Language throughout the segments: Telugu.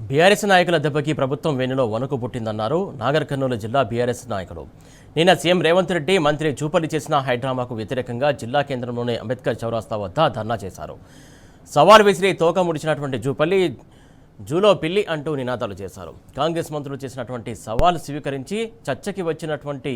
బీఆర్ఎస్ నాయకుల దెబ్బకి ప్రభుత్వం వెన్నులో వణుకు పుట్టిందన్నారు నాగర్ కర్నూలు జిల్లా బీఆర్ఎస్ నాయకులు. నిన్న సీఎం రేవంత్ రెడ్డి మంత్రి జూపల్లి చేసిన హైడ్రామాకు వ్యతిరేకంగా జిల్లా కేంద్రంలోని అంబేద్కర్ చౌరస్తా వద్ద ధర్నా చేశారు. సవాల్ విసిరి తోక ముడిచినటువంటి జూపల్లి జూలో పిల్లి అంటూ నినాదాలు చేశారు. కాంగ్రెస్ మంత్రులు చేసినటువంటి సవాల్ స్వీకరించి చర్చకి వచ్చినటువంటి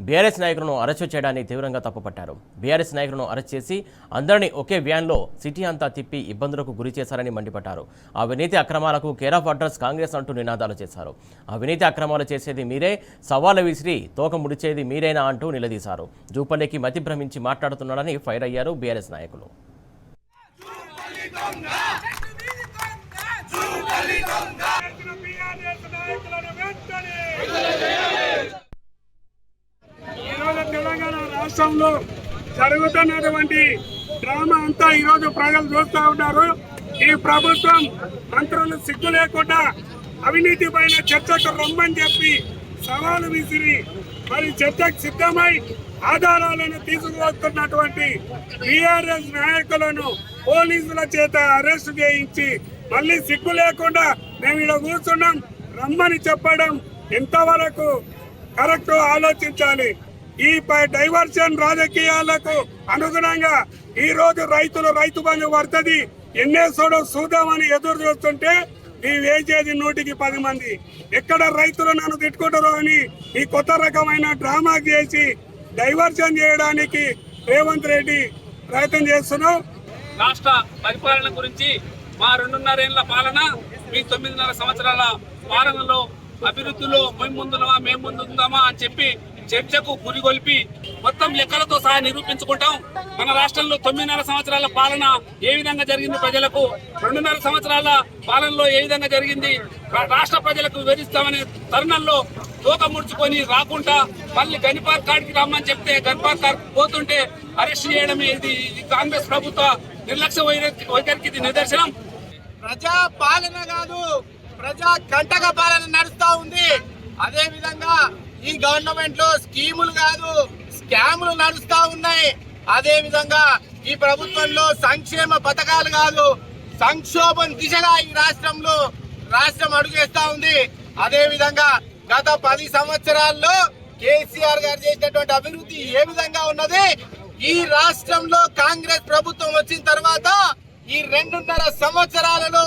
బీఆర్ఎస్ నాయకులను అరెస్టు చేయడాన్ని తీవ్రంగా తప్పుపట్టారు. బీఆర్ఎస్ నాయకులను అరెస్ట్ చేసి అందరినీ ఒకే వ్యాన్లో సిటీ అంతా తిప్పి ఇబ్బందులకు గురి చేశారని మండిపడ్డారు. అవినీతి అక్రమాలకు కేర్ ఆఫ్ అడ్రస్ కాంగ్రెస్ అంటూ నినాదాలు చేశారు. అవినీతి అక్రమాలు చేసేది మీరే, సవాలు విసిరి తోక ముడిచేది మీరేనా అంటూ నిలదీశారు. జూపల్లికి మతి భ్రమించి మాట్లాడుతున్నాడని ఫైర్ అయ్యారు బీఆర్ఎస్ నాయకులు. ఈరోజు తెలంగాణ రాష్ట్రంలో జరుగుతున్నటువంటి డ్రామా అంతా ఈరోజు ప్రజలు చూస్తూ ఉన్నారు. ఈ ప్రభుత్వం మంత్రులు సిగ్గు లేకుండా అవినీతి పైన చర్చకు రమ్మని చెప్పి సవాలు విసిరి మరి చర్చకు సిద్ధమై ఆధారాలను తీసుకువస్తున్నటువంటి టీఆర్ఎస్ నాయకులను పోలీసుల చేత అరెస్టు చేయించి మళ్ళీ సిగ్గు లేకుండా మేము ఇక్కడ కూర్చున్నాం రమ్మని చెప్పడం ఎంతవరకు కరెక్ట్ ఆలోచించాలి. ఈ డైవర్షన్ రాజకీయాలకు అనుగుణంగా ఈ రోజు రైతు బంధు పడుతుంది ఎన్నేసోడో చూద్దామని ఎదురు చూస్తుంటే ఈ వేసేది 110 మంది. ఎక్కడ రైతులు నన్ను తిట్టుకుంటారో అని ఈ కొత్త రకమైన డ్రామా చేసి డైవర్షన్ చేయడానికి రేవంత్ రెడ్డి ప్రయత్నం చేస్తున్నాం. రాష్ట్ర పరిపాలన గురించి మా 2.5 ఏళ్ల పాలన, మీ 9.5 సంవత్సరాల పాలనలో అభివృద్ధిలో మేము ముందుందామా అని చెప్పి చర్చకు పురిగొల్పి మొత్తం లెక్కలతో సహా నిరూపించుకుంటాం. మన రాష్ట్రంలో 9.5 సంవత్సరాల పాలన ఏ విధంగా జరిగింది, ప్రజలకు 2.5 సంవత్సరాల పాలనలో ఏ విధంగా జరిగింది రాష్ట్ర ప్రజలకు వివరిస్తామనే తరుణంలో తోక ముడుచుకొని రాకుండా మళ్ళీ గనిపార్ కాడికి రమ్మని చెప్తే గనిపార్ కాడికి పోతుంటే అరెస్ట్ చేయడమే ఇది కాంగ్రెస్ ప్రభుత్వ నిర్లక్ష్య వైఖరికి ఇది నిదర్శనం. ప్రజా పాలన కాదు, ప్రజా కంటక పాలన నడుస్తా ఉంది. అదే విధంగా ఈ గవర్నమెంట్ లో స్కీములు కాదు స్కాములు నడుస్తా ఉన్నాయి. అదే విధంగా ఈ ప్రభుత్వంలో సంక్షేమ పథకాలు కాదు సంక్షోభం దిశగా ఈ రాష్ట్రం అడుగేస్తా ఉంది. అదే విధంగా గత 10 సంవత్సరాల్లో కేసీఆర్ గారు చేసినటువంటి అభివృద్ధి ఏ విధంగా ఉన్నది, ఈ రాష్ట్రంలో కాంగ్రెస్ ప్రభుత్వం వచ్చిన తర్వాత ఈ 2.5 సంవత్సరాలలో